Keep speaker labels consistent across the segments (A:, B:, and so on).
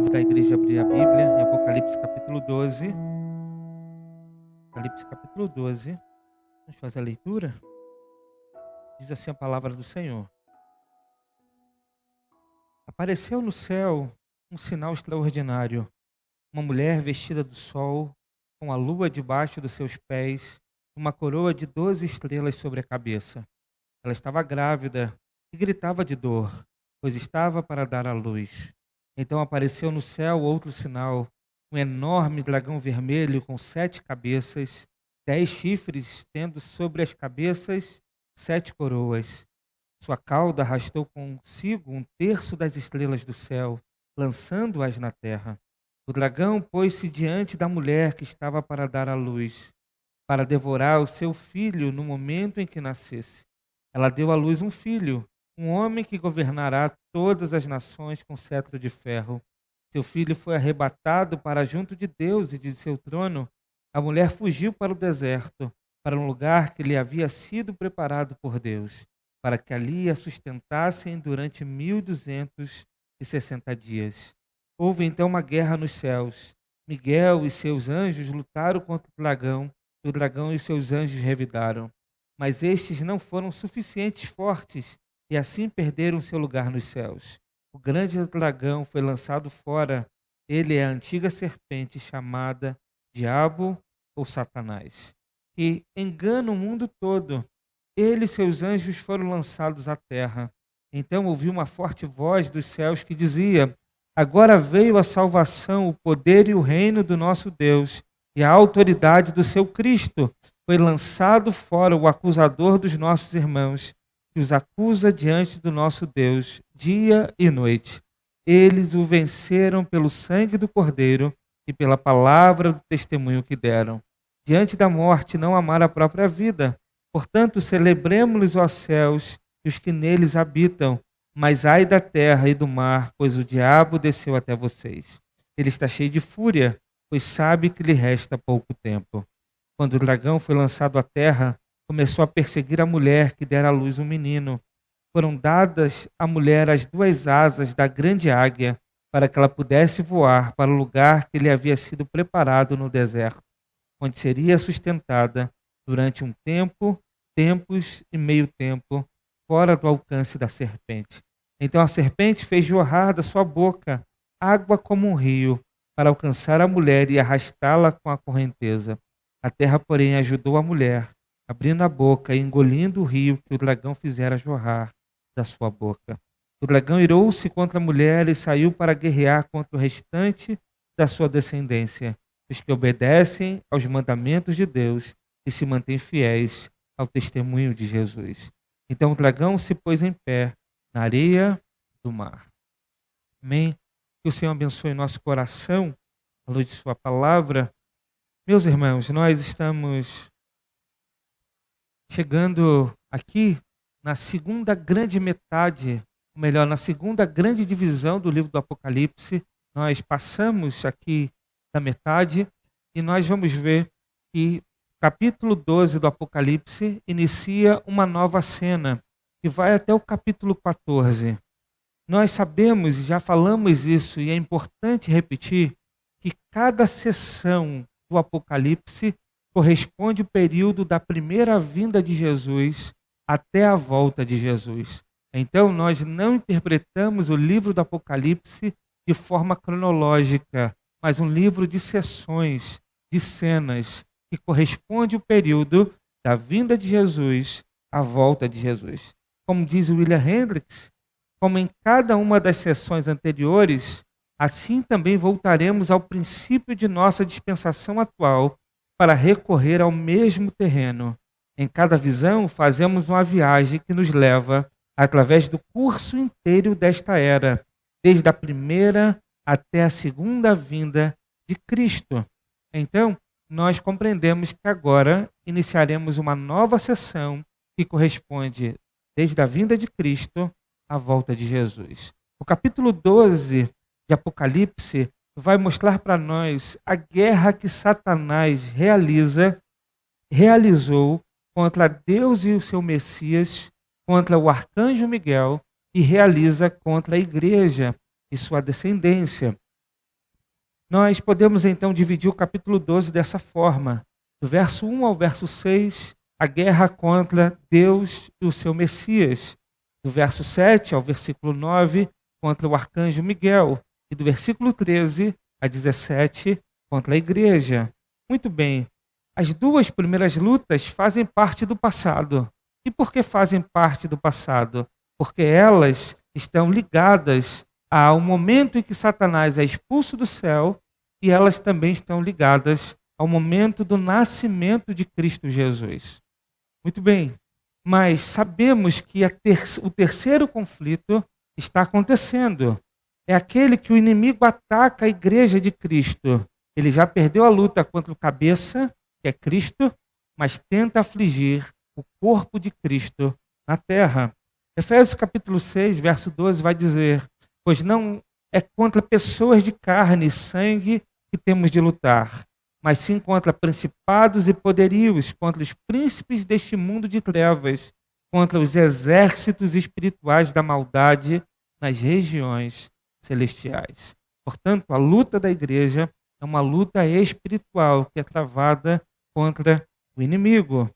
A: convido a igreja a abrir a Bíblia em Apocalipse capítulo 12. Apocalipse capítulo 12. Vamos fazer a leitura? Diz assim a palavra do Senhor. Apareceu no céu um sinal extraordinário. Uma mulher vestida do sol, com a lua debaixo dos seus pés, uma coroa de 12 estrelas sobre a cabeça. Ela estava grávida e gritava de dor, pois estava para dar à luz. Então apareceu no céu outro sinal, um enorme dragão vermelho com 7 cabeças, 10 chifres, tendo sobre as cabeças 7 coroas. Sua cauda arrastou consigo um terço das estrelas do céu, lançando-as na terra. O dragão pôs-se diante da mulher que estava para dar à luz, para devorar o seu filho no momento em que nascesse. Ela deu à luz um filho, um homem que governará todas as nações com cetro de ferro. Seu filho foi arrebatado para junto de Deus e de seu trono. A mulher fugiu para o deserto, para um lugar que lhe havia sido preparado por Deus, para que ali a sustentassem durante 1260 dias. Houve então uma guerra nos céus. Miguel e seus anjos lutaram contra o dragão e os seus anjos revidaram. Mas estes não foram suficientes fortes e assim perderam seu lugar nos céus. O grande dragão foi lançado fora. Ele é a antiga serpente chamada Diabo ou Satanás, que engana o mundo todo. Ele e seus anjos foram lançados à terra. Então ouvi uma forte voz dos céus que dizia: agora veio a salvação, o poder e o reino do nosso Deus e a autoridade do seu Cristo. Foi lançado fora o acusador dos nossos irmãos, que os acusa diante do nosso Deus dia e noite. Eles o venceram pelo sangue do Cordeiro e pela palavra do testemunho que deram. Diante da morte não amaram a própria vida. Portanto, celebremos-lhes, ó céus, e os que neles habitam. Mas ai da terra e do mar, pois o diabo desceu até vocês. Ele está cheio de fúria, pois sabe que lhe resta pouco tempo. Quando o dragão foi lançado à terra, começou a perseguir a mulher que dera à luz um menino. Foram dadas à mulher as 2 asas da grande águia, para que ela pudesse voar para o lugar que lhe havia sido preparado no deserto, onde seria sustentada durante um tempo, tempos e meio tempo, fora do alcance da serpente. Então a serpente fez jorrar da sua boca água como um rio, para alcançar a mulher e arrastá-la com a correnteza. A terra, porém, ajudou a mulher, abrindo a boca e engolindo o rio que o dragão fizera jorrar da sua boca. O dragão irou-se contra a mulher e saiu para guerrear contra o restante da sua descendência, os que obedecem aos mandamentos de Deus e se mantêm fiéis ao testemunho de Jesus. Então o dragão se pôs em pé na areia do mar. Amém? Que o Senhor abençoe nosso coração, à luz de sua palavra. Meus irmãos, nós estamos chegando aqui na segunda grande metade, ou melhor, na segunda grande divisão do livro do Apocalipse. Nós passamos aqui da metade e nós vamos ver que o capítulo 12 do Apocalipse inicia uma nova cena, que vai até o capítulo 14. Nós sabemos, já falamos isso, e é importante repetir, que cada sessão do Apocalipse corresponde ao período da primeira vinda de Jesus até a volta de Jesus. Então, nós não interpretamos o livro do Apocalipse de forma cronológica, mas um livro de sessões, de cenas, que corresponde ao período da vinda de Jesus à volta de Jesus. Como diz William Hendricks, como em cada uma das sessões anteriores, assim também voltaremos ao princípio de nossa dispensação atual para recorrer ao mesmo terreno. Em cada visão, fazemos uma viagem que nos leva através do curso inteiro desta era, desde a primeira até a segunda vinda de Cristo. Então, nós compreendemos que agora iniciaremos uma nova sessão que corresponde desde a vinda de Cristo à volta de Jesus. O capítulo 12 de Apocalipse vai mostrar para nós a guerra que Satanás realizou contra Deus e o seu Messias, contra o arcanjo Miguel e realiza contra a igreja e sua descendência. Nós podemos então dividir o capítulo 12 dessa forma. Do verso 1 ao verso 6, a guerra contra Deus e o seu Messias. Do verso 7 ao versículo 9, contra o arcanjo Miguel. E do versículo 13 a 17, contra a igreja. Muito bem, as duas primeiras lutas fazem parte do passado. E por que fazem parte do passado? Porque elas estão ligadas ao momento em que Satanás é expulso do céu e elas também estão ligadas ao momento do nascimento de Cristo Jesus. Muito bem, mas sabemos que o terceiro conflito está acontecendo. É aquele que o inimigo ataca a igreja de Cristo. Ele já perdeu a luta contra o cabeça, que é Cristo, mas tenta afligir o corpo de Cristo na terra. Efésios capítulo 6, verso 12 vai dizer: pois não é contra pessoas de carne e sangue que temos de lutar, mas sim contra principados e poderios, contra os príncipes deste mundo de trevas, contra os exércitos espirituais da maldade nas regiões celestiais. Portanto, a luta da igreja é uma luta espiritual que é travada contra o inimigo.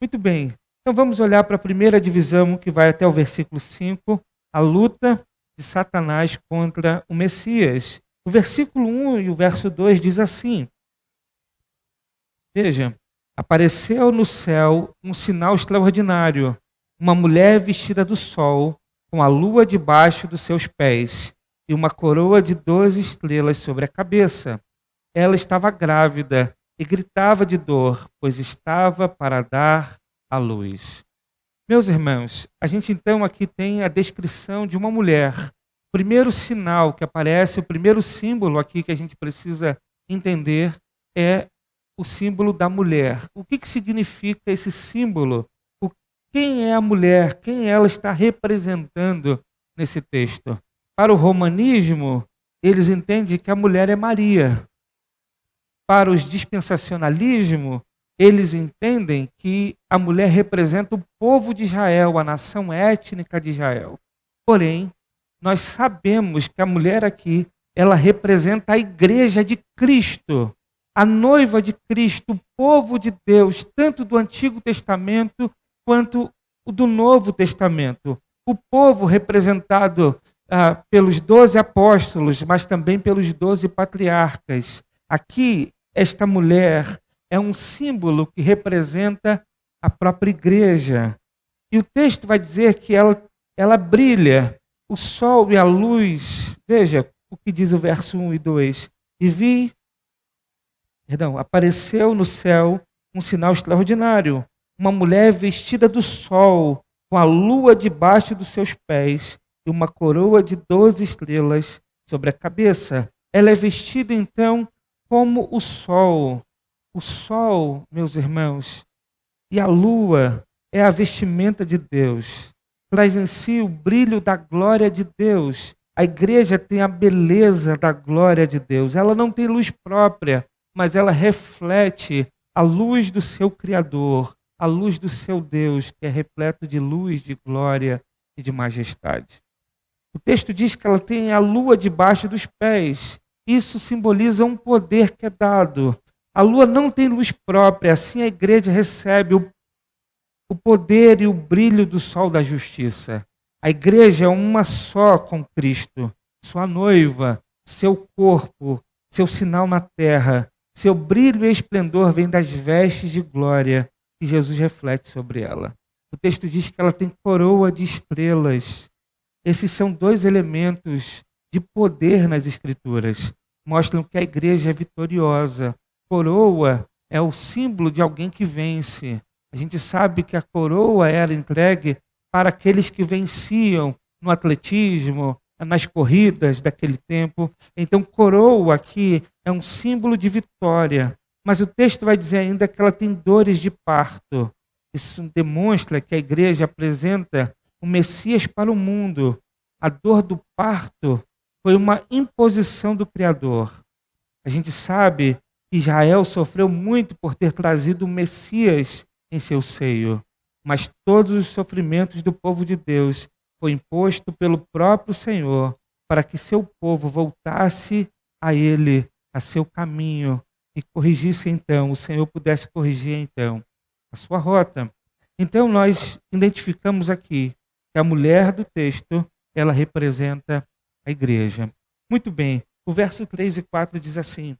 A: Muito bem, então vamos olhar para a primeira divisão que vai até o versículo 5, a luta de Satanás contra o Messias. O versículo 1 e o verso 2 diz assim: veja, apareceu no céu um sinal extraordinário, uma mulher vestida do sol, com a lua debaixo dos seus pés, e uma coroa de 12 estrelas sobre a cabeça. Ela estava grávida e gritava de dor, pois estava para dar à luz. Meus irmãos, a gente então aqui tem a descrição de uma mulher. O primeiro sinal que aparece, o primeiro símbolo aqui que a gente precisa entender é o símbolo da mulher. O que significa esse símbolo? Quem é a mulher? Quem ela está representando nesse texto? Para o romanismo, eles entendem que a mulher é Maria. Para os dispensacionalismo, eles entendem que a mulher representa o povo de Israel, a nação étnica de Israel. Porém, nós sabemos que a mulher aqui, ela representa a igreja de Cristo, a noiva de Cristo, o povo de Deus, tanto do Antigo Testamento quanto o do Novo Testamento. O povo representado pelos 12 apóstolos, mas também pelos 12 patriarcas. Aqui, esta mulher é um símbolo que representa a própria igreja. E o texto vai dizer que ela brilha, o sol e a luz. Veja o que diz o verso 1 e 2. Apareceu no céu um sinal extraordinário, uma mulher vestida do sol, com a lua debaixo dos seus pés e uma coroa de 12 estrelas sobre a cabeça. Ela é vestida então como o sol. O sol, meus irmãos, e a lua é a vestimenta de Deus. Traz em si o brilho da glória de Deus. A igreja tem a beleza da glória de Deus. Ela não tem luz própria, mas ela reflete a luz do seu Criador, a luz do seu Deus, que é repleto de luz, de glória e de majestade. O texto diz que ela tem a lua debaixo dos pés. Isso simboliza um poder que é dado. A lua não tem luz própria, assim a igreja recebe o poder e o brilho do sol da justiça. A igreja é uma só com Cristo, sua noiva, seu corpo, seu sinal na terra. Seu brilho e esplendor vem das vestes de glória que Jesus reflete sobre ela. O texto diz que ela tem coroa de estrelas. Esses são dois elementos de poder nas Escrituras. Mostram que a igreja é vitoriosa. Coroa é o símbolo de alguém que vence. A gente sabe que a coroa era entregue para aqueles que venciam no atletismo, nas corridas daquele tempo. Então, coroa aqui é um símbolo de vitória. Mas o texto vai dizer ainda que ela tem dores de parto. Isso demonstra que a igreja apresenta o Messias para o mundo. A dor do parto foi uma imposição do Criador. A gente sabe que Israel sofreu muito por ter trazido o Messias em seu seio, mas todos os sofrimentos do povo de Deus foi imposto pelo próprio Senhor para que seu povo voltasse a Ele a seu caminho e corrigisse então, o Senhor pudesse corrigir então a sua rota. Então nós identificamos aqui que a mulher do texto, ela representa a igreja. Muito bem, o verso 3 e 4 diz assim: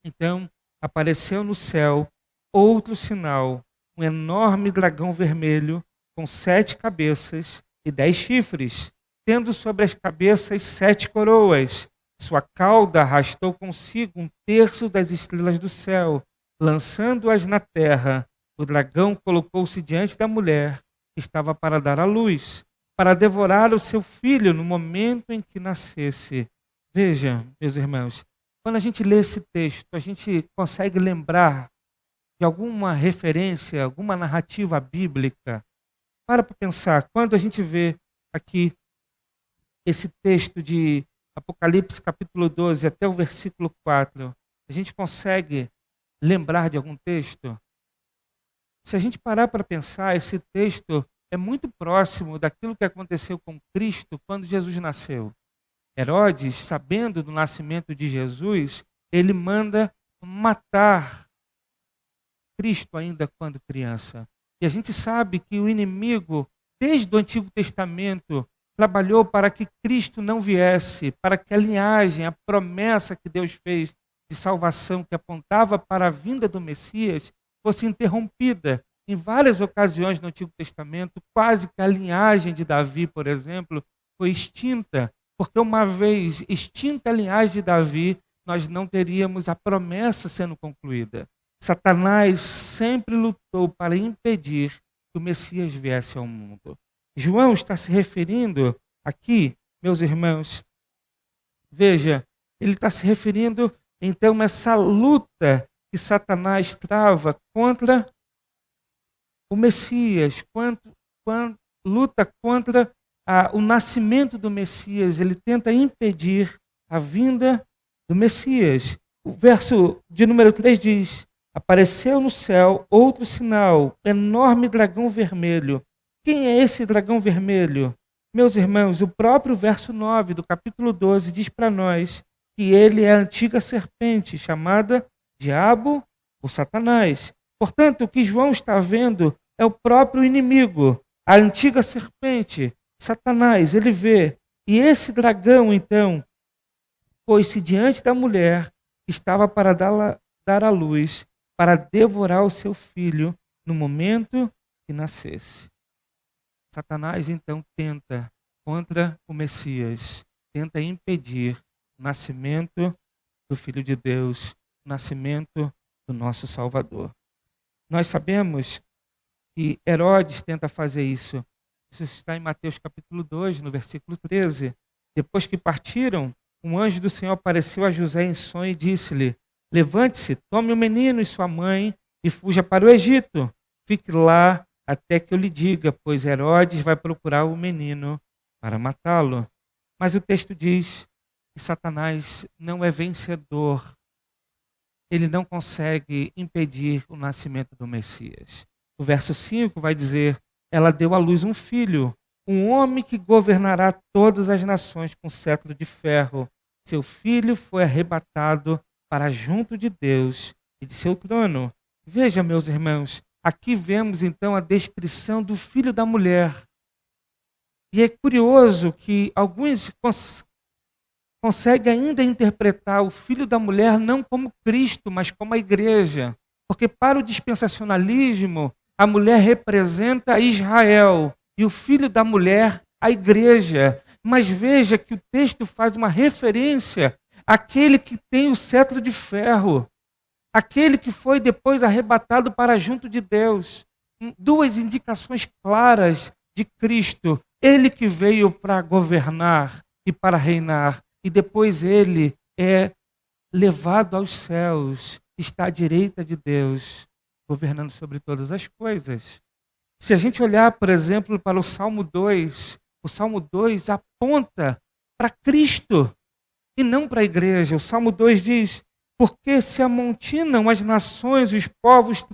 A: então apareceu no céu outro sinal, um enorme dragão vermelho com 7 cabeças e 10 chifres, tendo sobre as cabeças 7 coroas. Sua cauda arrastou consigo 1/3 das estrelas do céu, lançando-as na terra. O dragão colocou-se diante da mulher, que estava para dar à luz, para devorar o seu filho no momento em que nascesse. Veja, meus irmãos, quando a gente lê esse texto, a gente consegue lembrar de alguma referência, alguma narrativa bíblica. Para pensar, quando a gente vê aqui esse texto de Apocalipse capítulo 12 até o versículo 4, a gente consegue lembrar de algum texto? Se a gente parar para pensar, esse texto é muito próximo daquilo que aconteceu com Cristo quando Jesus nasceu. Herodes, sabendo do nascimento de Jesus, ele manda matar Cristo ainda quando criança. E a gente sabe que o inimigo, desde o Antigo Testamento, trabalhou para que Cristo não viesse, para que a linhagem, a promessa que Deus fez de salvação que apontava para a vinda do Messias, fosse interrompida. Em várias ocasiões no Antigo Testamento, quase que a linhagem de Davi, por exemplo, foi extinta, porque uma vez extinta a linhagem de Davi, nós não teríamos a promessa sendo concluída. Satanás sempre lutou para impedir que o Messias viesse ao mundo. João está se referindo aqui, meus irmãos, veja, ele está se referindo então a essa luta que Satanás trava contra o Messias, luta contra o nascimento do Messias, ele tenta impedir a vinda do Messias. O verso de número 3 diz: apareceu no céu outro sinal, enorme dragão vermelho. Quem é esse dragão vermelho? Meus irmãos, o próprio verso 9 do capítulo 12 diz para nós que ele é a antiga serpente, chamada Diabo ou Satanás. Portanto, o que João está vendo é o próprio inimigo, a antiga serpente, Satanás. Ele vê. E esse dragão, então, pôs-se diante da mulher que estava para dar à luz, para devorar o seu filho no momento que nascesse. Satanás, então, tenta contra o Messias, tenta impedir o nascimento do Filho de Deus, o nascimento do nosso Salvador. Nós sabemos que Herodes tenta fazer isso. Isso está em Mateus capítulo 2, no versículo 13. Depois que partiram, um anjo do Senhor apareceu a José em sonho e disse-lhe: levante-se, tome o menino e sua mãe e fuja para o Egito. Fique lá até que eu lhe diga, pois Herodes vai procurar o menino para matá-lo. Mas o texto diz que Satanás não é vencedor. Ele não consegue impedir o nascimento do Messias. O verso 5 vai dizer: ela deu à luz um filho, um homem que governará todas as nações com cetro de ferro. Seu filho foi arrebatado para junto de Deus e de seu trono. Veja, meus irmãos, aqui vemos então a descrição do filho da mulher. E é curioso que alguns conseguem ainda interpretar o filho da mulher não como Cristo, mas como a igreja. Porque para o dispensacionalismo, a mulher representa Israel e o filho da mulher, a igreja. Mas veja que o texto faz uma referência àquele que tem o cetro de ferro, aquele que foi depois arrebatado para junto de Deus. Duas indicações claras de Cristo. Ele que veio para governar e para reinar, e depois ele é levado aos céus, está à direita de Deus, governando sobre todas as coisas. Se a gente olhar, por exemplo, para o Salmo 2, o Salmo 2 aponta para Cristo e não para a igreja. O Salmo 2 diz: porque se amontinam as nações, os povos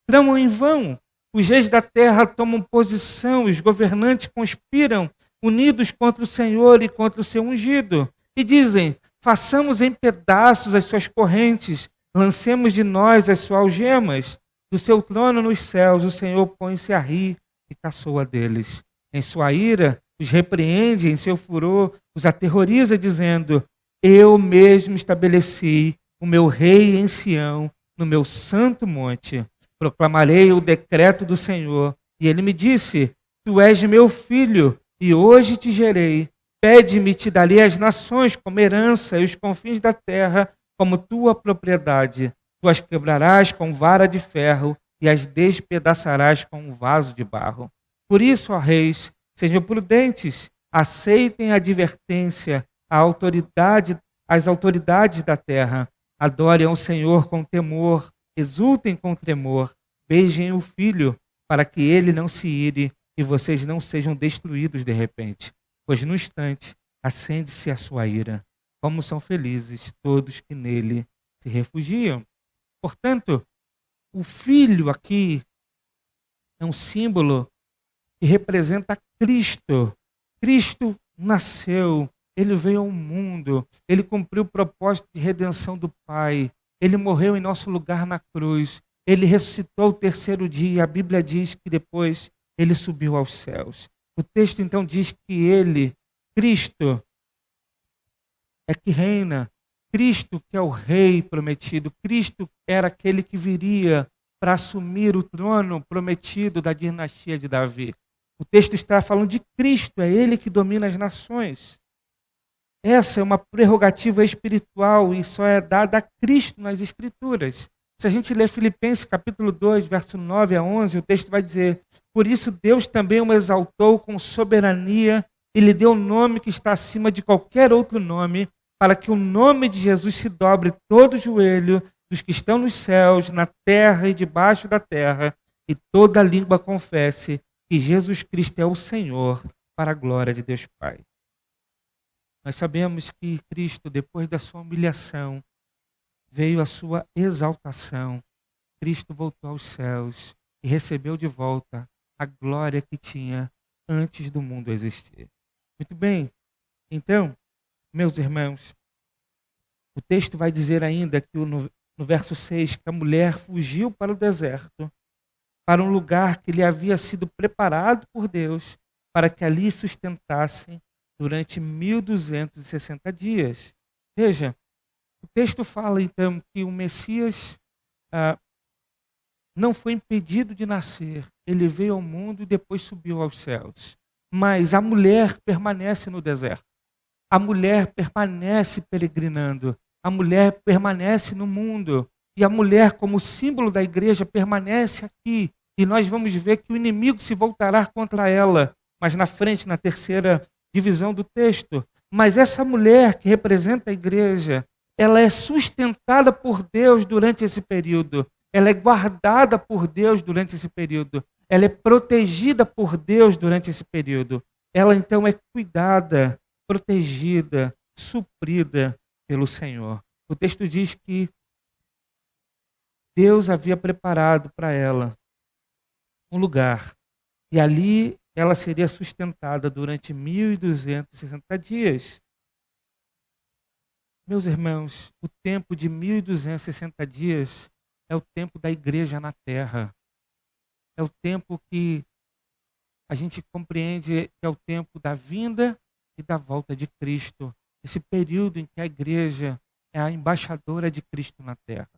A: tramam em vão. Os reis da terra tomam posição, os governantes conspiram, unidos contra o Senhor e contra o seu ungido. E dizem: Façamos em pedaços as suas correntes, lancemos de nós as suas algemas. Do seu trono nos céus, o Senhor põe-se a rir e caçoa deles. Em sua ira, os repreende, em seu furor, os aterroriza, dizendo: eu mesmo estabeleci o meu rei em Sião, no meu santo monte. Proclamarei o decreto do Senhor. E ele me disse: tu és meu filho, e hoje te gerei. Pede-me, te darei as nações como herança e os confins da terra como tua propriedade. Tu as quebrarás com vara de ferro e as despedaçarás com um vaso de barro. Por isso, ó reis, sejam prudentes, aceitem a advertência, as autoridades da terra. Adorem ao Senhor com temor, exultem com tremor, beijem o Filho, para que ele não se ire e vocês não sejam destruídos de repente. Pois no instante acende-se a sua ira. Como são felizes todos que nele se refugiam. Portanto, o Filho aqui é um símbolo que representa Cristo. Cristo nasceu, ele veio ao mundo, ele cumpriu o propósito de redenção do Pai, ele morreu em nosso lugar na cruz, ele ressuscitou o terceiro dia, a Bíblia diz que depois ele subiu aos céus. O texto então diz que ele, Cristo, é que reina, Cristo que é o rei prometido, Cristo era aquele que viria para assumir o trono prometido da dinastia de Davi. O texto está falando de Cristo, é ele que domina as nações. Essa é uma prerrogativa espiritual e só é dada a Cristo nas Escrituras. Se a gente ler Filipenses capítulo 2, verso 9 a 11, o texto vai dizer: por isso Deus também o exaltou com soberania e lhe deu o nome que está acima de qualquer outro nome, para que o nome de Jesus se dobre todo o joelho dos que estão nos céus, na terra e debaixo da terra, e toda língua confesse que Jesus Cristo é o Senhor, para a glória de Deus Pai. Nós sabemos que Cristo, depois da sua humilhação, veio a sua exaltação. Cristo voltou aos céus e recebeu de volta a glória que tinha antes do mundo existir. Muito bem, então, meus irmãos, o texto vai dizer ainda que no verso 6 que a mulher fugiu para o deserto, para um lugar que lhe havia sido preparado por Deus, para que ali sustentassem durante 1260 dias. Veja, o texto fala então que o Messias não foi impedido de nascer, ele veio ao mundo e depois subiu aos céus. Mas a mulher permanece no deserto, a mulher permanece peregrinando, a mulher permanece no mundo, e a mulher, como símbolo da igreja, permanece aqui. E nós vamos ver que o inimigo se voltará contra ela, mas na frente, na terceira divisão do texto. Mas essa mulher que representa a igreja, ela é sustentada por Deus durante esse período. Ela é guardada por Deus durante esse período. Ela é protegida por Deus durante esse período. Ela então é cuidada, protegida, suprida pelo Senhor. O texto diz que Deus havia preparado para ela um lugar, e ali ela seria sustentada durante 1260 dias. Meus irmãos, o tempo de 1260 dias é o tempo da igreja na terra. É o tempo que a gente compreende que é o tempo da vinda e da volta de Cristo. Esse período em que a igreja é a embaixadora de Cristo na terra.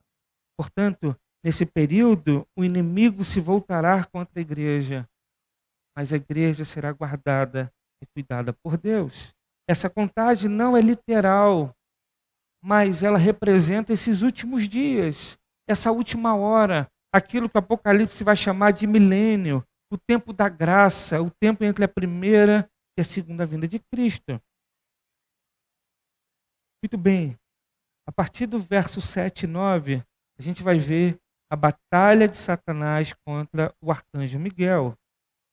A: Portanto, nesse período, o inimigo se voltará contra a igreja, mas a igreja será guardada e cuidada por Deus. Essa contagem não é literal, mas ela representa esses últimos dias, essa última hora, aquilo que o Apocalipse vai chamar de milênio, o tempo da graça, o tempo entre a primeira e a segunda vinda de Cristo. Muito bem, a partir do verso 7 e 9, a gente vai ver a batalha de Satanás contra o arcanjo Miguel.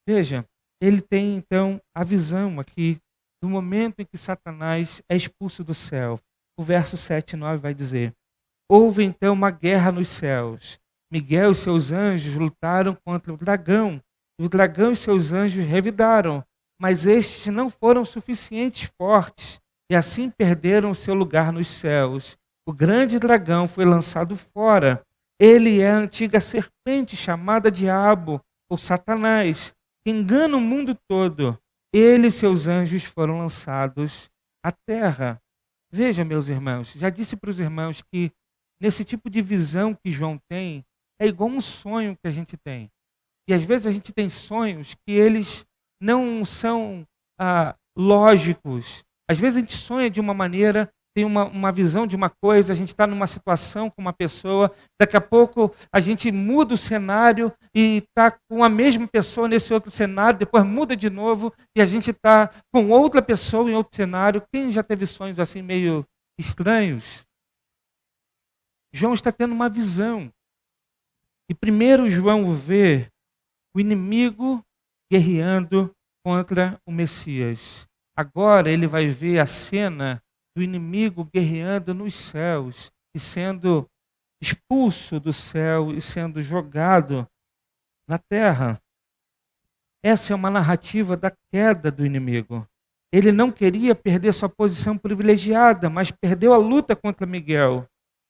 A: Veja, ele tem então a visão aqui do momento em que Satanás é expulso do céu. O verso 7 e 9 vai dizer: houve então uma guerra nos céus. Miguel e seus anjos lutaram contra o dragão. E o dragão e seus anjos revidaram, mas estes não foram suficientes fortes e assim perderam o seu lugar nos céus. O grande dragão foi lançado fora. Ele é a antiga serpente chamada Diabo ou Satanás, que engana o mundo todo. Ele e seus anjos foram lançados à terra. Veja, meus irmãos, já disse para os irmãos que nesse tipo de visão que João tem, é igual um sonho que a gente tem. E às vezes a gente tem sonhos que eles não são lógicos. Às vezes a gente sonha de uma maneira, tem uma visão de uma coisa, a gente está numa situação com uma pessoa, daqui a pouco a gente muda o cenário e está com a mesma pessoa nesse outro cenário, depois muda de novo e a gente está com outra pessoa em outro cenário. Quem já teve sonhos assim meio estranhos? João está tendo uma visão. E primeiro João vê o inimigo guerreando contra o Messias. Agora ele vai ver a cena do inimigo guerreando nos céus e sendo expulso do céu e sendo jogado na terra. Essa é uma narrativa da queda do inimigo. Ele não queria perder sua posição privilegiada, mas perdeu a luta contra Miguel.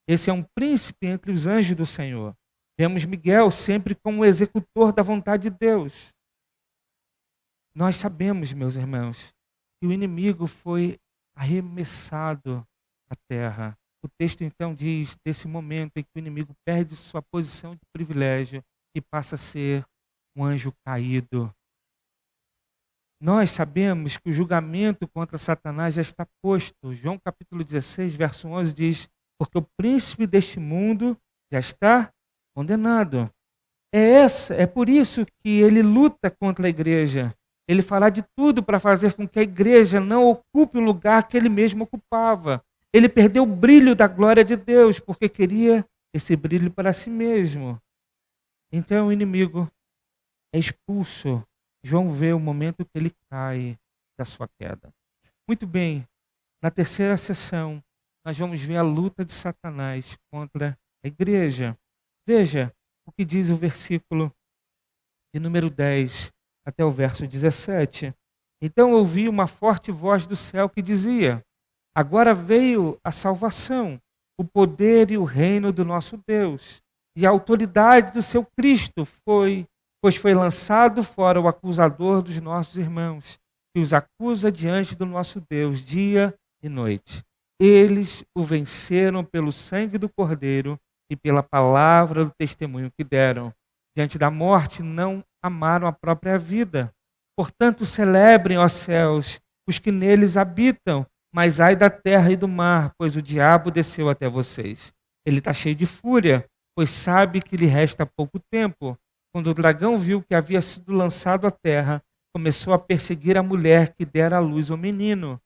A: Esse é um príncipe entre os anjos do Senhor. Vemos Miguel sempre como o executor da vontade de Deus. Nós sabemos, meus irmãos, que o inimigo foi arremessado à terra. O texto então diz desse momento em que o inimigo perde sua posição de privilégio e passa a ser um anjo caído. Nós sabemos que o julgamento contra Satanás já está posto. João capítulo 16, verso 11 diz: porque o príncipe deste mundo já está condenado. É por isso que ele luta contra a igreja. Ele fará de tudo para fazer com que a igreja não ocupe o lugar que ele mesmo ocupava. Ele perdeu o brilho da glória de Deus, porque queria esse brilho para si mesmo. Então o inimigo é expulso. João vê o momento que ele cai da sua queda. Muito bem, na terceira sessão, nós vamos ver a luta de Satanás contra a igreja. Veja o que diz o versículo de número 10 até o verso 17. Então ouvi uma forte voz do céu que dizia: agora veio a salvação, o poder e o reino do nosso Deus, e a autoridade do seu Cristo, pois foi lançado fora o acusador dos nossos irmãos, que os acusa diante do nosso Deus dia e noite. Eles o venceram pelo sangue do Cordeiro e pela palavra do testemunho que deram. Diante da morte não amaram a própria vida. Portanto, celebrem, ó céus, os que neles habitam, mas ai da terra e do mar, pois o diabo desceu até vocês. Ele está cheio de fúria, pois sabe que lhe resta pouco tempo. Quando o dragão viu que havia sido lançado à terra, começou a perseguir a mulher que dera à luz ao menino.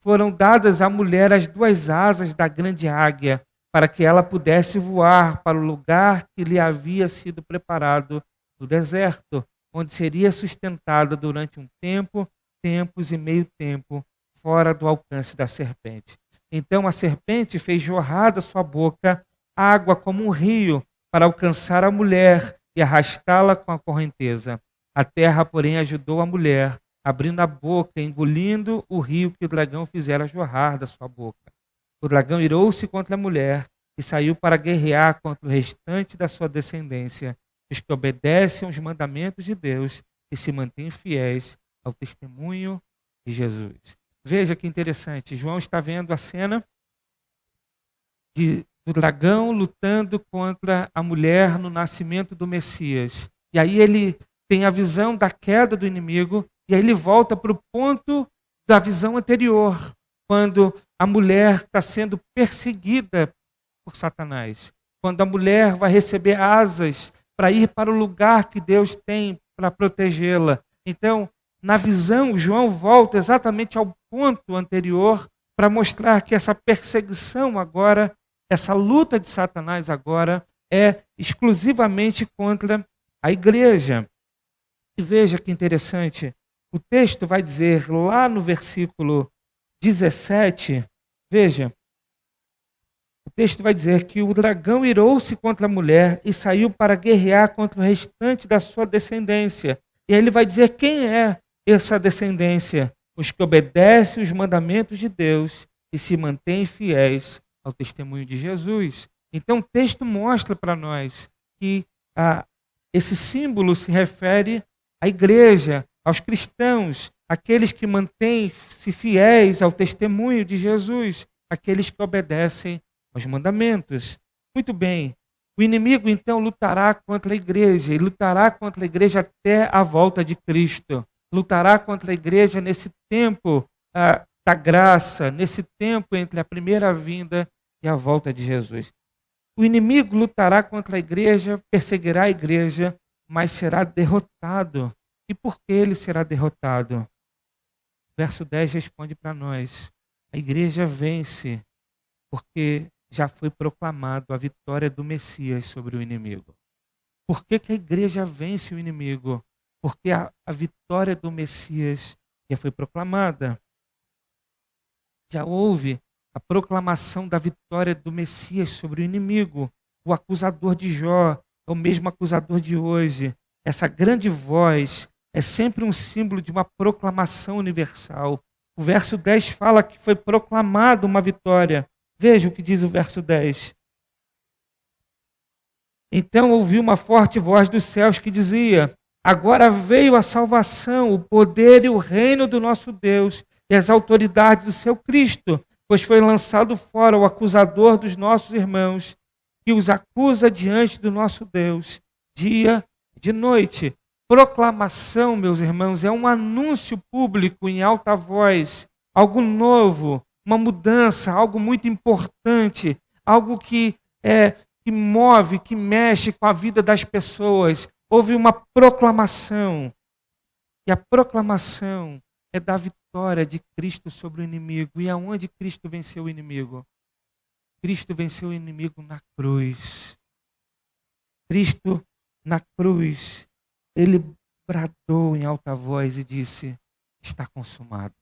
A: Foram dadas à mulher as duas asas da grande águia, para que ela pudesse voar para o lugar que lhe havia sido preparado no deserto, onde seria sustentada durante um tempo, tempos e meio tempo, fora do alcance da serpente. Então a serpente fez jorrar da sua boca água como um rio, para alcançar a mulher e arrastá-la com a correnteza. A terra, porém, ajudou a mulher, abrindo a boca, engolindo o rio que o dragão fizera jorrar da sua boca. O dragão irou-se contra a mulher e saiu para guerrear contra o restante da sua descendência, os que obedecem aos mandamentos de Deus e se mantêm fiéis ao testemunho de Jesus. Veja que interessante, João está vendo a cena do dragão lutando contra a mulher no nascimento do Messias. E aí ele tem a visão da queda do inimigo, e aí ele volta para o ponto da visão anterior, quando a mulher está sendo perseguida por Satanás. Quando a mulher vai receber asas para ir para o lugar que Deus tem para protegê-la. Então, na visão, João volta exatamente ao ponto anterior para mostrar que essa perseguição agora, essa luta de Satanás agora é exclusivamente contra a igreja. E veja que interessante, o texto vai dizer lá no versículo 17, veja, o texto vai dizer que o dragão irou-se contra a mulher e saiu para guerrear contra o restante da sua descendência. E aí ele vai dizer quem é essa descendência. os que obedecem os mandamentos de Deus e se mantêm fiéis ao testemunho de Jesus. Então, o texto mostra para nós que esse símbolo se refere à igreja, aos cristãos, aqueles que mantêm-se fiéis ao testemunho de Jesus, aqueles que obedecem aos mandamentos. Muito bem, o inimigo então lutará contra a igreja, e lutará contra a igreja até a volta de Cristo. Lutará contra a igreja nesse tempo da graça, nesse tempo entre a primeira vinda e a volta de Jesus. O inimigo lutará contra a igreja, perseguirá a igreja, mas será derrotado. E por que ele será derrotado? Verso 10 responde para nós: a igreja vence porque já foi proclamado a vitória do Messias sobre o inimigo. Por que a igreja vence o inimigo? Porque a vitória do Messias já foi proclamada. Já houve a proclamação da vitória do Messias sobre o inimigo. O acusador de Jó é o mesmo acusador de hoje. Essa grande voz é sempre um símbolo de uma proclamação universal. O verso 10 fala que foi proclamada uma vitória. Veja o que diz o verso 10. Então ouvi uma forte voz dos céus que dizia: agora veio a salvação, o poder e o reino do nosso Deus e as autoridades do seu Cristo, pois foi lançado fora o acusador dos nossos irmãos, que os acusa diante do nosso Deus, dia e de noite. Proclamação, meus irmãos, é um anúncio público em alta voz, algo novo, uma mudança, algo muito importante, algo que move, que mexe com a vida das pessoas. Houve uma proclamação, e a proclamação é da vitória de Cristo sobre o inimigo. E aonde Cristo venceu o inimigo? Cristo venceu o inimigo na cruz. Cristo na cruz, ele bradou em alta voz e disse: está consumado.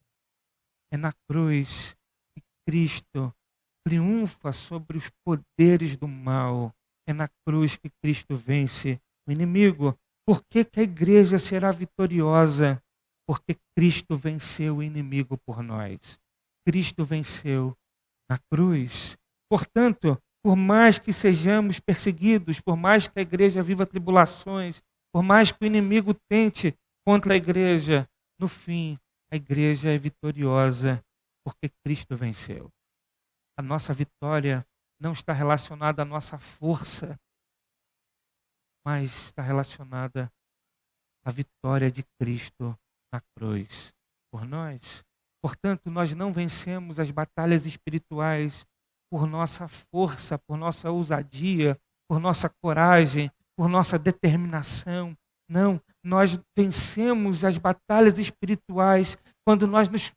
A: É na cruz que Cristo triunfa sobre os poderes do mal. É na cruz que Cristo vence o inimigo. Por que a igreja será vitoriosa? Porque Cristo venceu o inimigo por nós. Cristo venceu na cruz. Portanto, por mais que sejamos perseguidos, por mais que a igreja viva tribulações, por mais que o inimigo tente contra a igreja, no fim, a igreja é vitoriosa, porque Cristo venceu. A nossa vitória não está relacionada à nossa força, mas está relacionada à vitória de Cristo na cruz por nós. Portanto, nós não vencemos as batalhas espirituais por nossa força, por nossa ousadia, por nossa coragem, por nossa determinação. Não, nós vencemos as batalhas espirituais quando nós nos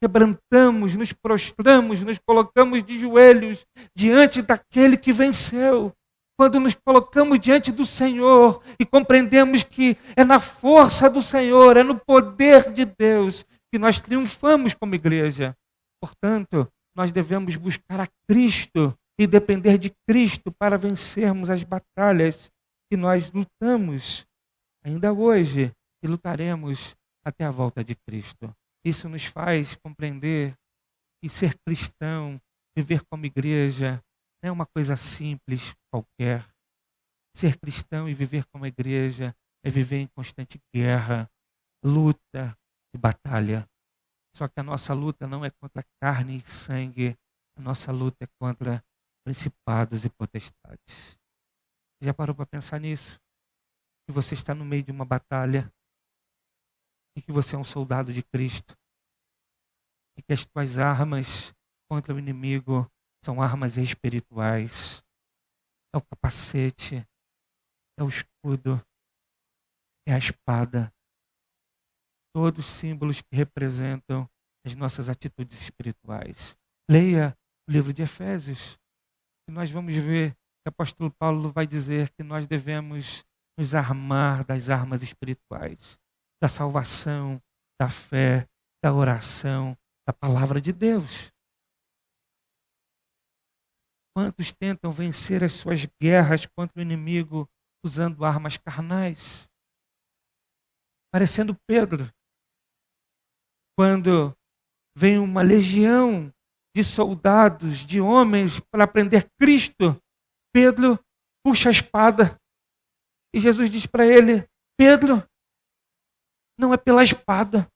A: quebrantamos, nos prostramos, nos colocamos de joelhos diante daquele que venceu. Quando nos colocamos diante do Senhor e compreendemos que é na força do Senhor, é no poder de Deus que nós triunfamos como igreja. Portanto, nós devemos buscar a Cristo e depender de Cristo para vencermos as batalhas que nós lutamos ainda hoje e lutaremos até a volta de Cristo. Isso nos faz compreender que ser cristão, viver como igreja, não é uma coisa simples qualquer. Ser cristão e viver como igreja é viver em constante guerra, luta e batalha. Só que a nossa luta não é contra carne e sangue, a nossa luta é contra principados e potestades. Já parou para pensar nisso? Que você está no meio de uma batalha e que você é um soldado de Cristo e que as tuas armas contra o inimigo são armas espirituais. É o capacete, é o escudo, é a espada. Todos símbolos que representam as nossas atitudes espirituais. Leia o livro de Efésios, e nós vamos ver que o apóstolo Paulo vai dizer que nós devemos nos armar das armas espirituais, da salvação, da fé, da oração, da palavra de Deus. Quantos tentam vencer as suas guerras contra o inimigo usando armas carnais? Parecendo Pedro. Quando vem uma legião de soldados, de homens, para prender Cristo, Pedro puxa a espada. E Jesus diz para ele: Pedro, não é pela espada.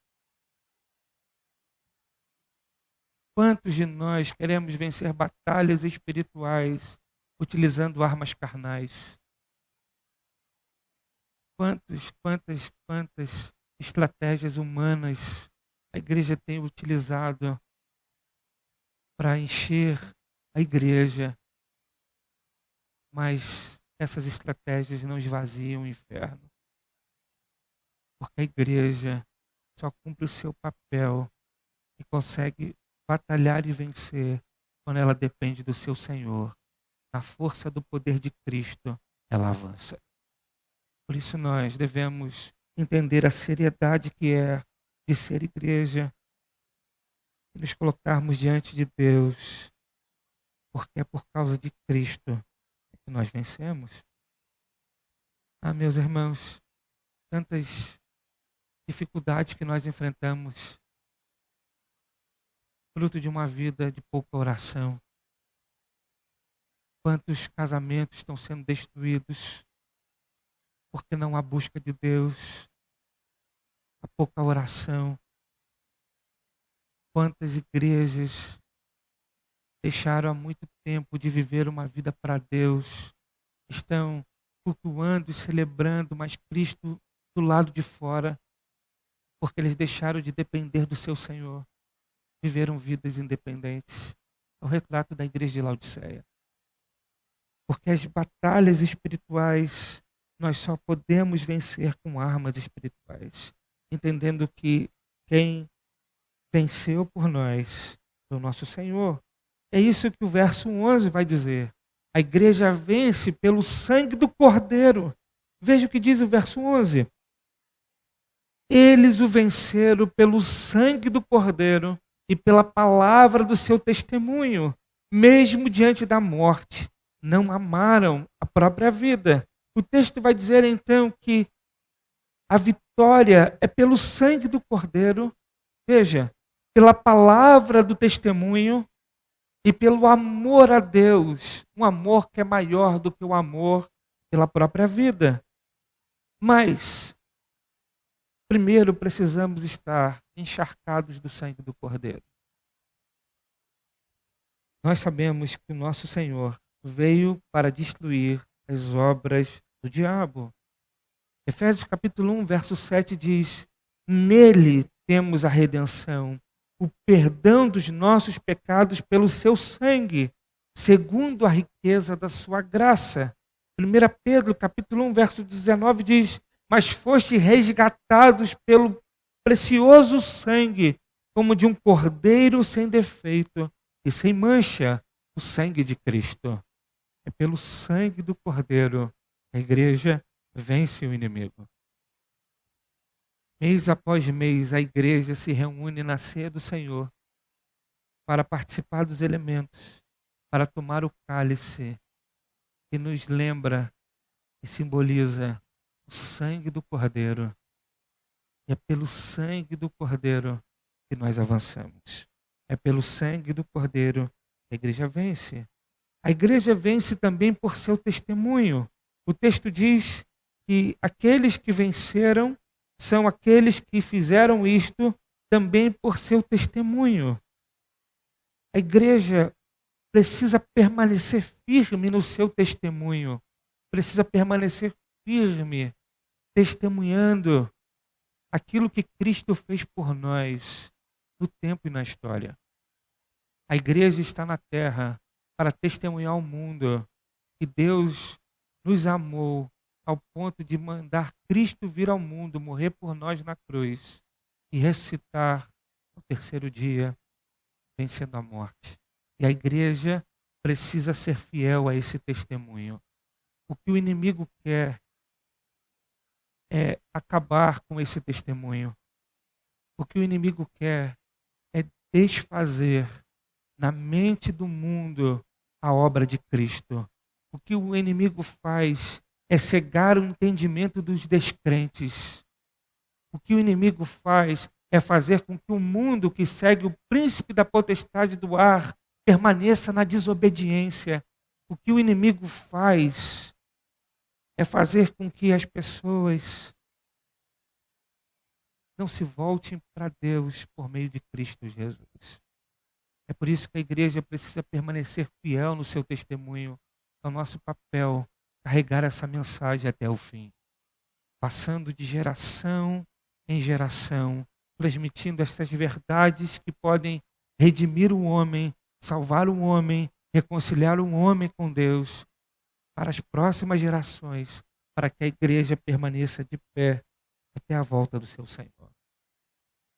A: Quantos de nós queremos vencer batalhas espirituais utilizando armas carnais? Quantas estratégias humanas a igreja tem utilizado para encher a igreja, mas essas estratégias não esvaziam o inferno, porque a igreja só cumpre o seu papel e consegue batalhar e vencer quando ela depende do seu Senhor. Na força do poder de Cristo, ela avança. Por isso nós devemos entender a seriedade que é de ser igreja e nos colocarmos diante de Deus, porque é por causa de Cristo que nós vencemos. Meus irmãos, tantas dificuldades que nós enfrentamos, fruto de uma vida de pouca oração. Quantos casamentos estão sendo destruídos porque não há busca de Deus, há pouca oração. Quantas igrejas deixaram há muito tempo de viver uma vida para Deus, estão cultuando e celebrando, mas Cristo do lado de fora, porque eles deixaram de depender do seu Senhor, viveram vidas independentes. É o retrato da igreja de Laodiceia. Porque as batalhas espirituais nós só podemos vencer com armas espirituais, entendendo que quem venceu por nós foi o nosso Senhor. É isso que o verso 11 vai dizer. A igreja vence pelo sangue do Cordeiro. Veja o que diz o verso 11. Eles o venceram pelo sangue do Cordeiro e pela palavra do seu testemunho, mesmo diante da morte. Não amaram a própria vida. O texto vai dizer então que a vitória é pelo sangue do Cordeiro, veja, pela palavra do testemunho e pelo amor a Deus, um amor que é maior do que o amor pela própria vida. Mas, primeiro precisamos estar encharcados do sangue do Cordeiro. Nós sabemos que o nosso Senhor veio para destruir as obras do diabo. Efésios capítulo 1, verso 7 diz: nele temos a redenção, o perdão dos nossos pecados pelo seu sangue, segundo a riqueza da sua graça. 1 Pedro capítulo 1, verso 19 diz: mas foste resgatados pelo precioso sangue, como de um cordeiro sem defeito e sem mancha, o sangue de Cristo. É pelo sangue do Cordeiro que a igreja vence o inimigo. Mês após mês, a igreja se reúne na ceia do Senhor para participar dos elementos, para tomar o cálice que nos lembra e simboliza o sangue do Cordeiro. E é pelo sangue do Cordeiro que nós avançamos. É pelo sangue do Cordeiro que a igreja vence. A igreja vence também por seu testemunho. O texto diz que aqueles que venceram são aqueles que fizeram isto também por seu testemunho. A igreja precisa permanecer firme no seu testemunho, precisa permanecer firme, testemunhando aquilo que Cristo fez por nós no tempo e na história. A igreja está na terra para testemunhar ao mundo que Deus nos amou ao ponto de mandar Cristo vir ao mundo, morrer por nós na cruz e ressuscitar no terceiro dia, vencendo a morte. E a igreja precisa ser fiel a esse testemunho. O que o inimigo quer é acabar com esse testemunho. O que o inimigo quer é desfazer na mente do mundo a obra de Cristo. O que o inimigo faz é cegar o entendimento dos descrentes. O que o inimigo faz é fazer com que o mundo que segue o príncipe da potestade do ar permaneça na desobediência. O que o inimigo faz é fazer com que as pessoas não se voltem para Deus por meio de Cristo Jesus. É por isso que a igreja precisa permanecer fiel no seu testemunho. É o nosso papel carregar essa mensagem até o fim, passando de geração em geração, transmitindo essas verdades que podem redimir o homem, salvar o homem, reconciliar o homem com Deus para as próximas gerações, para que a igreja permaneça de pé até a volta do seu Senhor.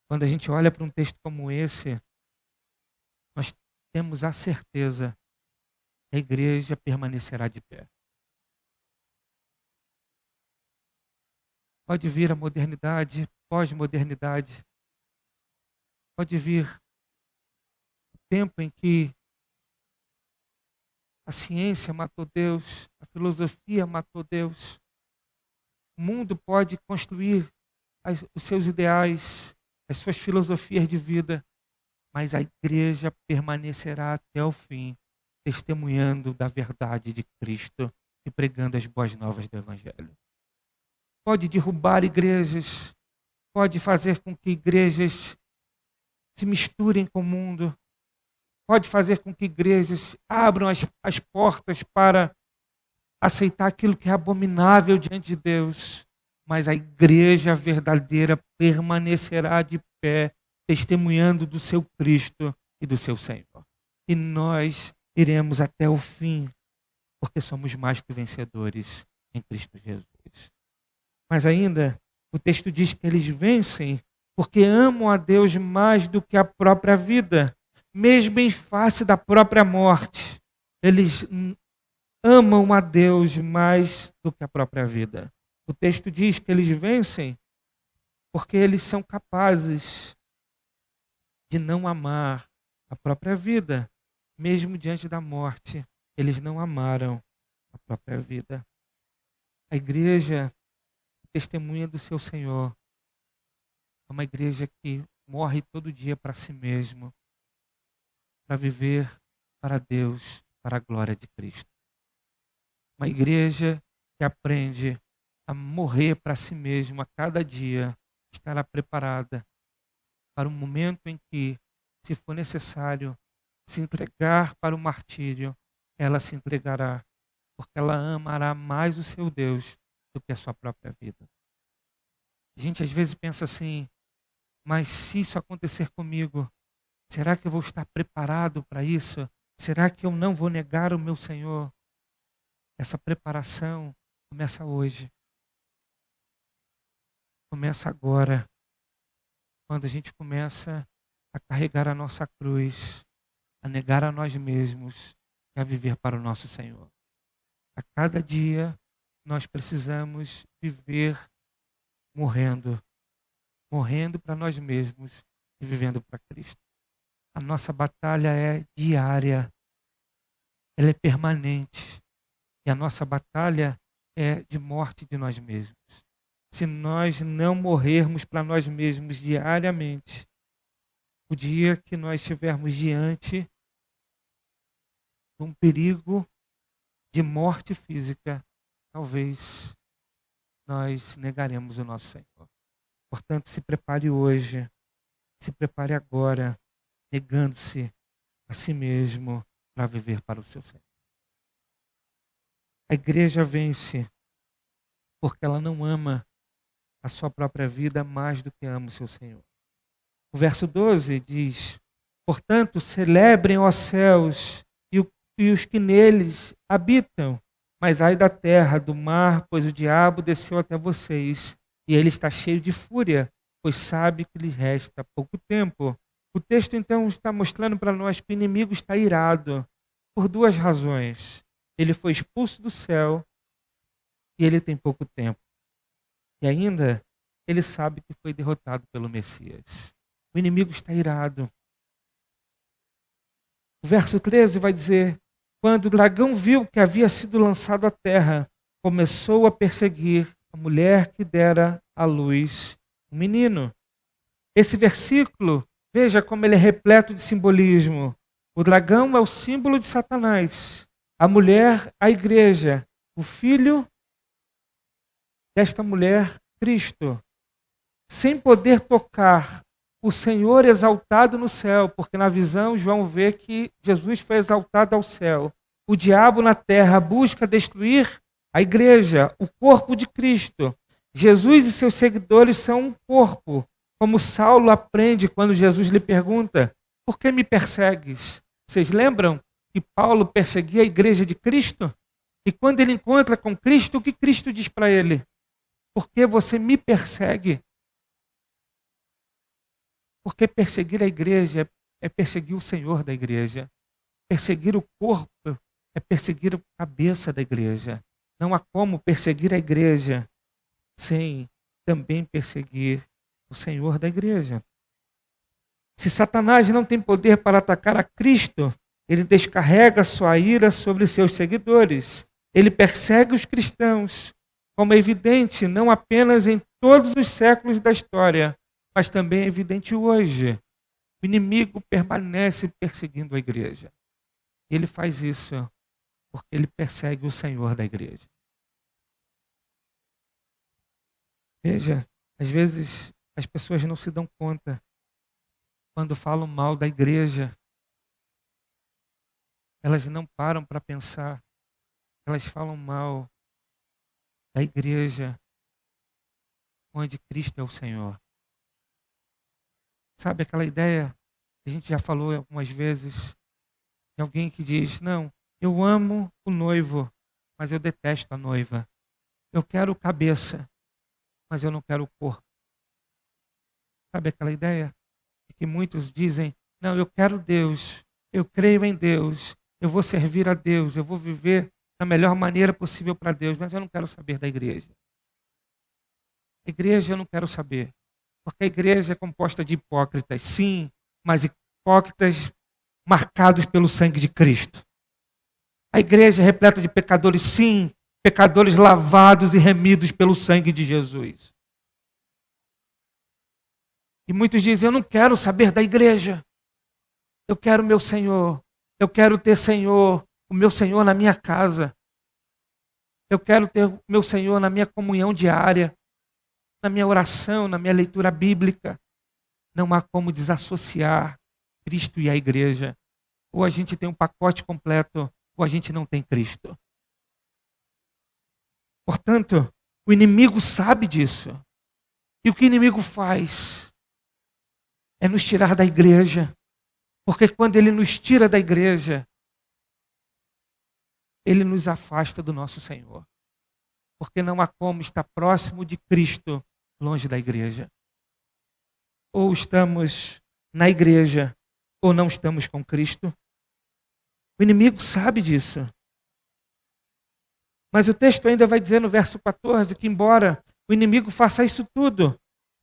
A: Quando a gente olha para um texto como esse, nós temos a certeza que a igreja permanecerá de pé. Pode vir a modernidade, pós-modernidade, pode vir o tempo em que a ciência matou Deus, a filosofia matou Deus. O mundo pode construir os seus ideais, as suas filosofias de vida, mas a igreja permanecerá até o fim, testemunhando da verdade de Cristo e pregando as boas novas do Evangelho. Pode derrubar igrejas, pode fazer com que igrejas se misturem com o mundo, pode fazer com que igrejas abram as portas para aceitar aquilo que é abominável diante de Deus, mas a igreja verdadeira permanecerá de pé, testemunhando do seu Cristo e do seu Senhor. E nós iremos até o fim, porque somos mais que vencedores em Cristo Jesus. Mas ainda, o texto diz que eles vencem porque amam a Deus mais do que a própria vida, mesmo em face da própria morte. Eles amam a Deus mais do que a própria vida. O texto diz que eles vencem porque eles são capazes de não amar a própria vida. Mesmo diante da morte, eles não amaram a própria vida. A igreja testemunha do seu Senhor. É uma igreja que morre todo dia para si mesmo, para viver para Deus, para a glória de Cristo. Uma igreja que aprende a morrer para si mesmo a cada dia, estará preparada para o momento em que, se for necessário, se entregar para o martírio, ela se entregará, porque ela amará mais o seu Deus do que a sua própria vida. A gente às vezes pensa assim, mas se isso acontecer comigo, será que eu vou estar preparado para isso? Será que eu não vou negar o meu Senhor? Essa preparação começa hoje. Começa agora, quando a gente começa a carregar a nossa cruz, a negar a nós mesmos e a viver para o nosso Senhor. A cada dia nós precisamos viver morrendo para nós mesmos e vivendo para Cristo. A nossa batalha é diária, ela é permanente, e a nossa batalha é de morte de nós mesmos. Se nós não morrermos para nós mesmos diariamente, o dia que nós estivermos diante de um perigo de morte física, talvez nós negaremos o nosso Senhor. Portanto, se prepare hoje, se prepare agora, negando-se a si mesmo para viver para o seu Senhor. A igreja vence porque ela não ama a sua própria vida mais do que ama o seu Senhor. O verso 12 diz: portanto, celebrem, ó céus, e os que neles habitam, mas ai da terra, do mar, pois o diabo desceu até vocês, e ele está cheio de fúria, pois sabe que lhe resta pouco tempo. O texto então está mostrando para nós que o inimigo está irado por duas razões. Ele foi expulso do céu e ele tem pouco tempo. E ainda, ele sabe que foi derrotado pelo Messias. O inimigo está irado. O verso 13 vai dizer: quando o dragão viu que havia sido lançado à terra, começou a perseguir a mulher que dera à luz um menino. Esse versículo, veja como ele é repleto de simbolismo. O dragão é o símbolo de Satanás, a mulher, a igreja, o filho desta mulher, Cristo. Sem poder tocar o Senhor exaltado no céu, porque na visão João vê que Jesus foi exaltado ao céu. O diabo na terra busca destruir a igreja, o corpo de Cristo. Jesus e seus seguidores são um corpo, como Saulo aprende quando Jesus lhe pergunta: por que me persegues? Vocês lembram que Paulo perseguia a igreja de Cristo? E quando ele encontra com Cristo, o que Cristo diz para ele? Por que você me persegue? Porque perseguir a igreja é perseguir o Senhor da igreja. Perseguir o corpo é perseguir a cabeça da igreja. Não há como perseguir a igreja sem também perseguir o Senhor da igreja. Se Satanás não tem poder para atacar a Cristo, ele descarrega sua ira sobre seus seguidores. Ele persegue os cristãos, como é evidente não apenas em todos os séculos da história, mas também é evidente hoje. O inimigo permanece perseguindo a igreja. Ele faz isso porque ele persegue o Senhor da igreja. Veja, às vezes as pessoas não se dão conta quando falam mal da igreja. Elas não param para pensar. Elas falam mal da igreja onde Cristo é o Senhor. Sabe aquela ideia que a gente já falou algumas vezes, de alguém que diz: não, eu amo o noivo, mas eu detesto a noiva. Eu quero cabeça, mas eu não quero o corpo. Sabe aquela ideia que muitos dizem: não, eu quero Deus, eu creio em Deus, eu vou servir a Deus, eu vou viver da melhor maneira possível para Deus, mas eu não quero saber da igreja. A igreja eu não quero saber, porque a igreja é composta de hipócritas, sim, mas hipócritas marcados pelo sangue de Cristo. A igreja é repleta de pecadores, sim, pecadores lavados e remidos pelo sangue de Jesus. E muitos dizem: eu não quero saber da igreja. Eu quero o meu Senhor. Eu quero ter o meu Senhor na minha casa. Eu quero ter o meu Senhor na minha comunhão diária, na minha oração, na minha leitura bíblica. Não há como desassociar Cristo e a igreja. Ou a gente tem um pacote completo, ou a gente não tem Cristo. Portanto, o inimigo sabe disso. E o que o inimigo faz é nos tirar da igreja. Porque quando ele nos tira da igreja, ele nos afasta do nosso Senhor. Porque não há como estar próximo de Cristo longe da igreja. Ou estamos na igreja, ou não estamos com Cristo. O inimigo sabe disso. Mas o texto ainda vai dizer no verso 14 que, embora o inimigo faça isso tudo,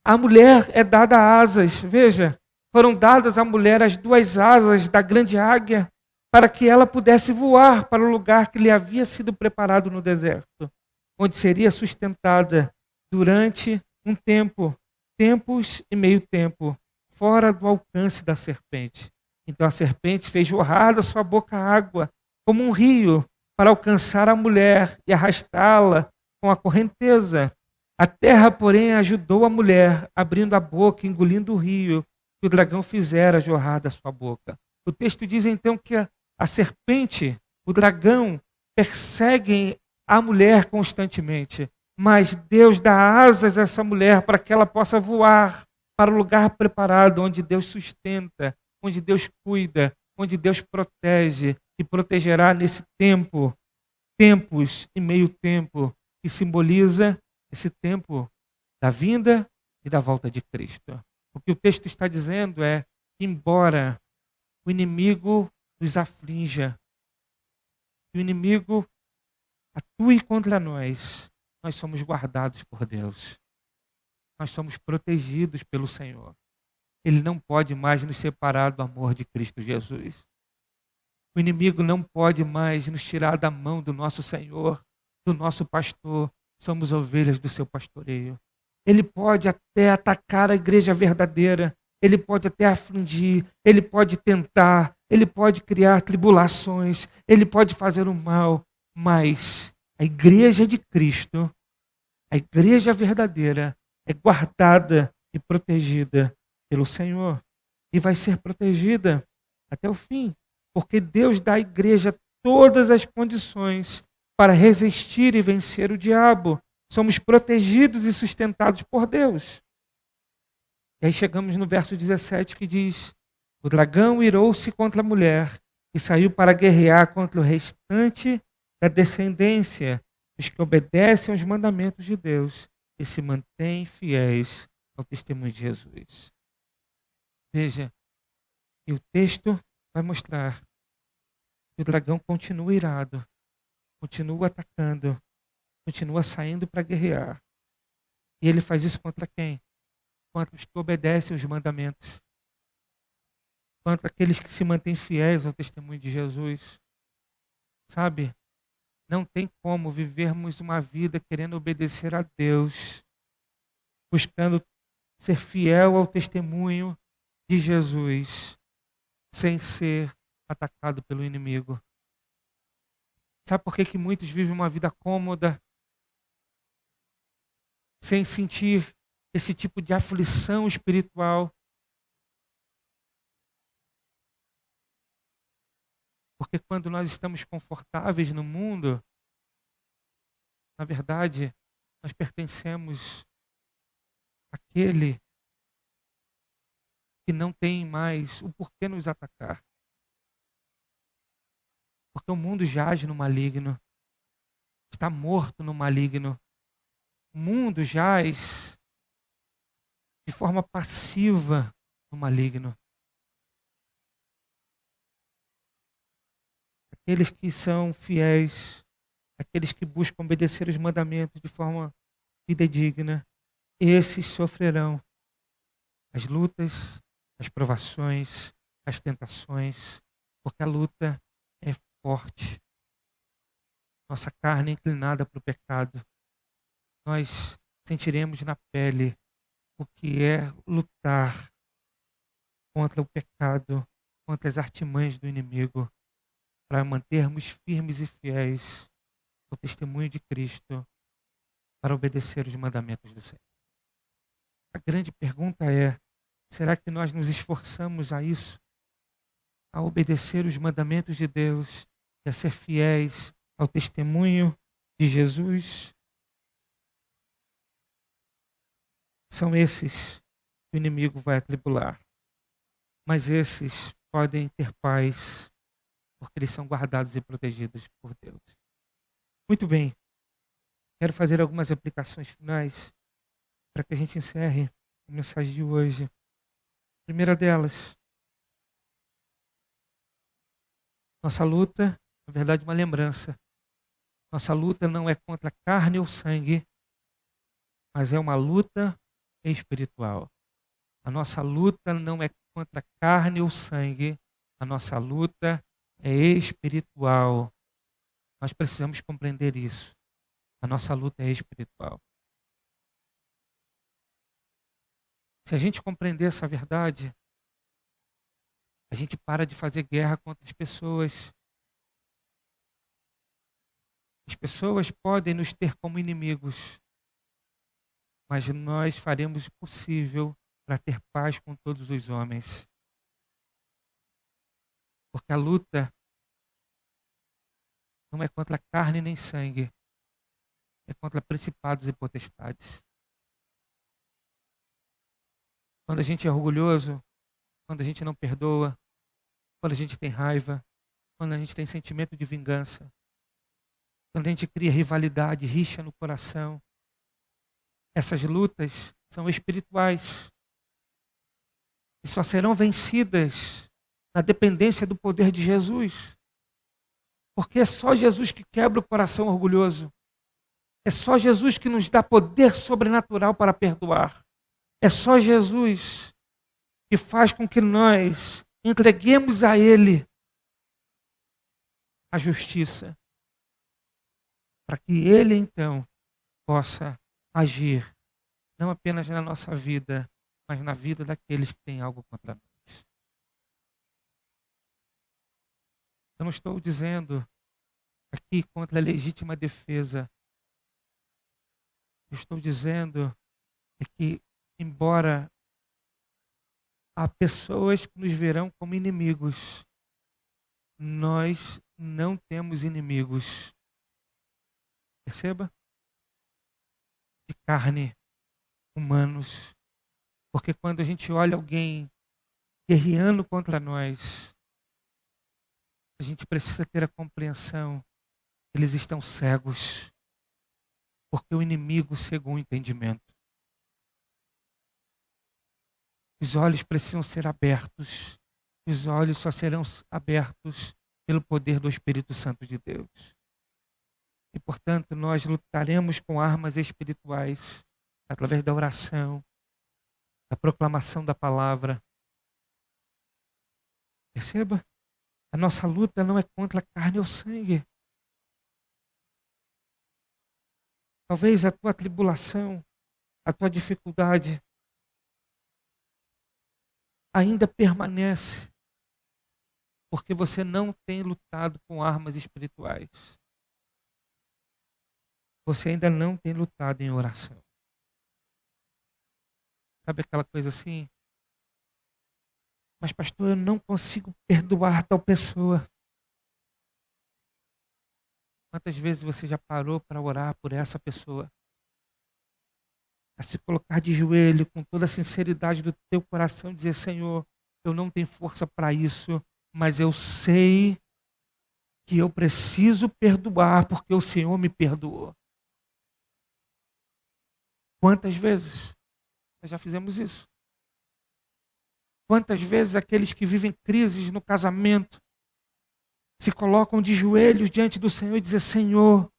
A: a mulher é dada asas. Veja, foram dadas à mulher as duas asas da grande águia para que ela pudesse voar para o lugar que lhe havia sido preparado no deserto, onde seria sustentada durante um tempo, tempos e meio tempo, fora do alcance da serpente. Então a serpente fez jorrar da sua boca água, como um rio, para alcançar a mulher e arrastá-la com a correnteza. A terra, porém, ajudou a mulher, abrindo a boca, engolindo o rio que o dragão fizera jorrar da sua boca. O texto diz então que a serpente, o dragão, perseguem a mulher constantemente, mas Deus dá asas a essa mulher para que ela possa voar para o lugar preparado, onde Deus sustenta, onde Deus cuida, onde Deus protege e protegerá nesse tempo, tempos e meio tempo, que simboliza esse tempo da vinda e da volta de Cristo. O que o texto está dizendo é que, embora o inimigo nos aflinja, que o inimigo atue contra nós, nós somos guardados por Deus. Nós somos protegidos pelo Senhor. Ele não pode mais nos separar do amor de Cristo Jesus. O inimigo não pode mais nos tirar da mão do nosso Senhor, do nosso pastor. Somos ovelhas do seu pastoreio. ele pode até atacar a igreja verdadeira, ele pode até afligir, ele pode tentar, ele pode criar tribulações, ele pode fazer o mal, mas a igreja de Cristo, a igreja verdadeira, é guardada e protegida pelo Senhor. E vai ser protegida até o fim, porque Deus dá à igreja todas as condições para resistir e vencer o diabo. Somos protegidos e sustentados por Deus. E aí chegamos no verso 17 que diz: o dragão irou-se contra a mulher e saiu para guerrear contra o restante da descendência, os que obedecem aos mandamentos de Deus e se mantêm fiéis ao testemunho de Jesus. Veja, e o texto vai mostrar que o dragão continua irado, continua atacando, continua saindo para guerrear. E ele faz isso contra quem? Contra os que obedecem os mandamentos. Contra aqueles que se mantêm fiéis ao testemunho de Jesus. Sabe? Não tem como vivermos uma vida querendo obedecer a Deus, buscando ser fiel ao testemunho de Jesus, sem ser atacado pelo inimigo. Sabe por que muitos vivem uma vida cômoda, sem sentir esse tipo de aflição espiritual? Porque quando nós estamos confortáveis no mundo, na verdade, nós pertencemos àquele que não tem mais o porquê nos atacar. Porque o mundo jaz no maligno, está morto no maligno. O mundo jaz de forma passiva no maligno. Aqueles que são fiéis, aqueles que buscam obedecer os mandamentos de forma fidedigna, esses sofrerão as lutas, as provações, as tentações, porque a luta é forte. Nossa carne é inclinada para o pecado. Nós sentiremos na pele o que é lutar contra o pecado, contra as artimanhas do inimigo, para mantermos firmes e fiéis ao testemunho de Cristo, para obedecer os mandamentos do Senhor. A grande pergunta é: será que nós nos esforçamos a isso? A obedecer os mandamentos de Deus e a ser fiéis ao testemunho de Jesus? São esses que o inimigo vai atribular. Mas esses podem ter paz, porque eles são guardados e protegidos por Deus. Muito bem. Quero fazer algumas aplicações finais para que a gente encerre a mensagem de hoje. A primeira delas: nossa luta, na verdade, uma lembrança. Nossa luta não é contra carne ou sangue, mas é uma luta espiritual. A nossa luta não é contra carne ou sangue, a nossa luta é espiritual. Nós precisamos compreender isso. A nossa luta é espiritual. Se a gente compreender essa verdade, a gente para de fazer guerra contra as pessoas. As pessoas podem nos ter como inimigos, mas nós faremos o possível para ter paz com todos os homens. Porque a luta não é contra carne nem sangue, é contra principados e potestades. Quando a gente é orgulhoso, quando a gente não perdoa, quando a gente tem raiva, quando a gente tem sentimento de vingança, quando a gente cria rivalidade, rixa no coração, essas lutas são espirituais e só serão vencidas na dependência do poder de Jesus. Porque é só Jesus que quebra o coração orgulhoso. É só Jesus que nos dá poder sobrenatural para perdoar. É só Jesus que faz com que nós entreguemos a Ele a justiça, para que Ele então possa agir não apenas na nossa vida, mas na vida daqueles que têm algo contra nós. Eu não estou dizendo aqui contra a legítima defesa. Eu estou dizendo que, embora há pessoas que nos verão como inimigos, nós não temos inimigos. Perceba? De carne, humanos. Porque quando a gente olha alguém guerreando contra nós, a gente precisa ter a compreensão que eles estão cegos. Porque o inimigo cegou o entendimento. Os olhos precisam ser abertos. Os olhos só serão abertos pelo poder do Espírito Santo de Deus. E, portanto, nós lutaremos com armas espirituais através da oração, da proclamação da palavra. Perceba? A nossa luta não é contra a carne ou sangue. Talvez a tua tribulação, a tua dificuldade ainda permanece porque você não tem lutado com armas espirituais. Você ainda não tem lutado em oração. Sabe aquela coisa assim? Mas pastor, eu não consigo perdoar tal pessoa. Quantas vezes você já parou para orar por essa pessoa? A se colocar de joelho com toda a sinceridade do teu coração e dizer, Senhor, eu não tenho força para isso, mas eu sei que eu preciso perdoar porque o Senhor me perdoou. Quantas vezes nós já fizemos isso? Quantas vezes aqueles que vivem crises no casamento se colocam de joelhos diante do Senhor e dizem, Senhor,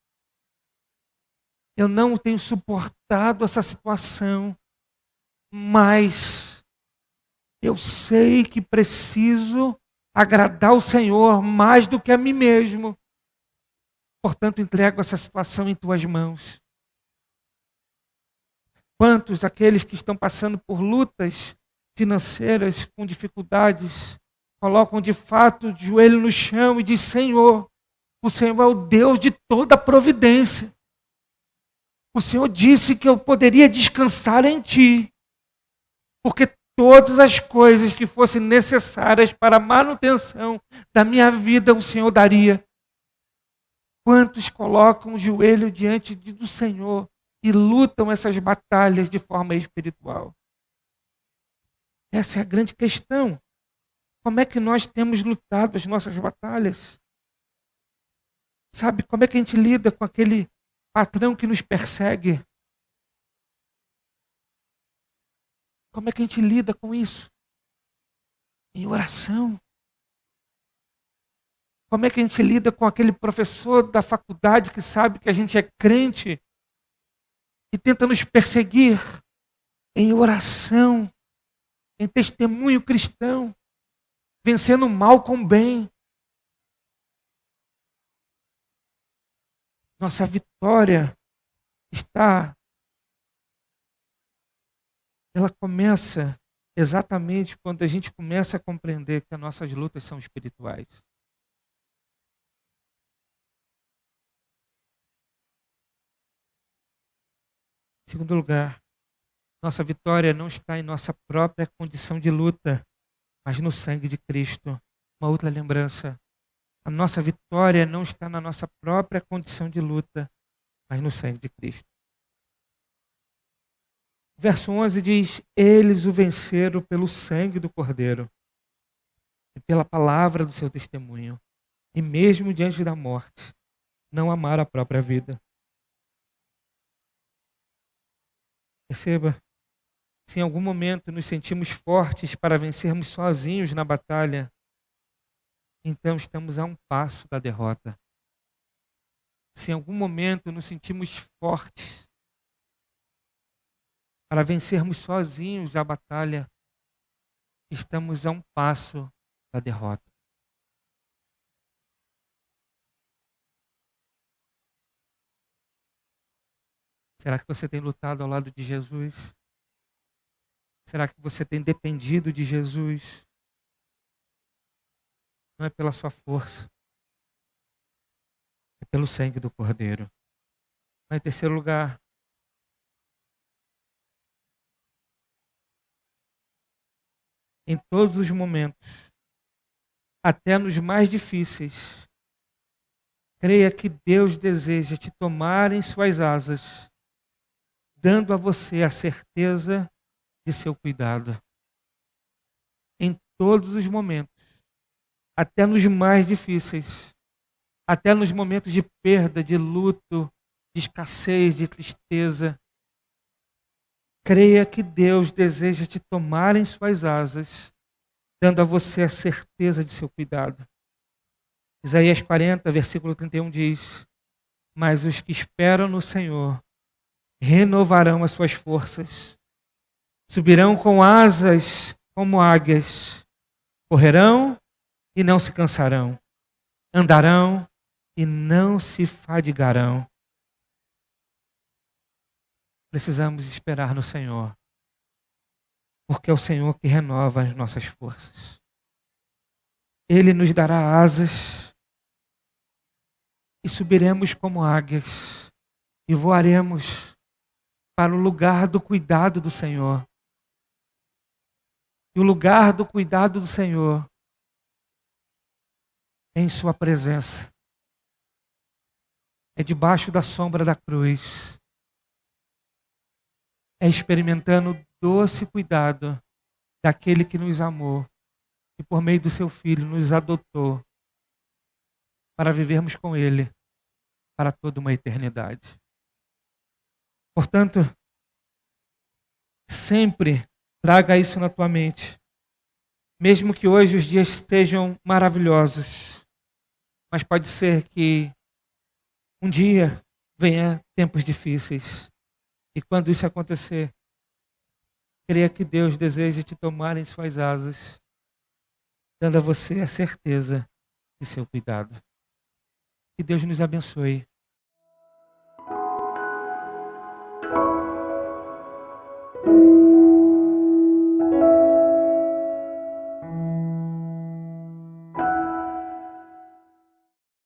A: eu não tenho suportado essa situação, mas eu sei que preciso agradar o Senhor mais do que a mim mesmo. Portanto, entrego essa situação em tuas mãos. Quantos aqueles que estão passando por lutas financeiras, com dificuldades, colocam de fato o joelho no chão e dizem, Senhor, o Senhor é o Deus de toda a providência. O Senhor disse que eu poderia descansar em Ti, porque todas as coisas que fossem necessárias para a manutenção da minha vida, o Senhor daria. Quantos colocam o joelho diante do Senhor e lutam essas batalhas de forma espiritual? Essa é a grande questão. Como é que nós temos lutado as nossas batalhas? Sabe, como é que a gente lida com aquele patrão que nos persegue? Como é que a gente lida com isso? Em oração. Como é que a gente lida com aquele professor da faculdade que sabe que a gente é crente e tenta nos perseguir? Em oração, em testemunho cristão, vencendo o mal com o bem. Nossa vitória ela começa exatamente quando a gente começa a compreender que as nossas lutas são espirituais. Em segundo lugar, nossa vitória não está em nossa própria condição de luta, mas no sangue de Cristo. Uma outra lembrança. A nossa vitória não está na nossa própria condição de luta, mas no sangue de Cristo. Verso 11 diz, eles o venceram pelo sangue do Cordeiro e pela palavra do seu testemunho. E mesmo diante da morte, não amaram a própria vida. Perceba, se em algum momento nos sentimos fortes para vencermos sozinhos na batalha, então estamos a um passo da derrota. Se em algum momento nos sentimos fortes para vencermos sozinhos a batalha, estamos a um passo da derrota. Será que você tem lutado ao lado de Jesus? Será que você tem dependido de Jesus? Não é pela sua força, é pelo sangue do Cordeiro. Mas em terceiro lugar, em todos os momentos, até nos mais difíceis, creia que Deus deseja te tomar em suas asas, dando a você a certeza de seu cuidado. Em todos os momentos, até nos mais difíceis, até nos momentos de perda, de luto, de escassez, de tristeza, creia que Deus deseja te tomar em suas asas, dando a você a certeza de seu cuidado. Isaías 40, versículo 31 diz: mas os que esperam no Senhor renovarão as suas forças, subirão com asas como águias, correrão e não se cansarão, andarão e não se fadigarão. Precisamos esperar no Senhor, porque é o Senhor que renova as nossas forças. Ele nos dará asas e subiremos como águias e voaremos para o lugar do cuidado do Senhor. E o lugar do cuidado do Senhor é em sua presença. É debaixo da sombra da cruz. É experimentando o doce cuidado daquele que nos amou e por meio do seu Filho nos adotou para vivermos com Ele para toda uma eternidade. Portanto, sempre traga isso na tua mente. Mesmo que hoje os dias estejam maravilhosos, mas pode ser que um dia venha tempos difíceis. E quando isso acontecer, creia que Deus deseja te tomar em suas asas, dando a você a certeza de seu cuidado. Que Deus nos abençoe.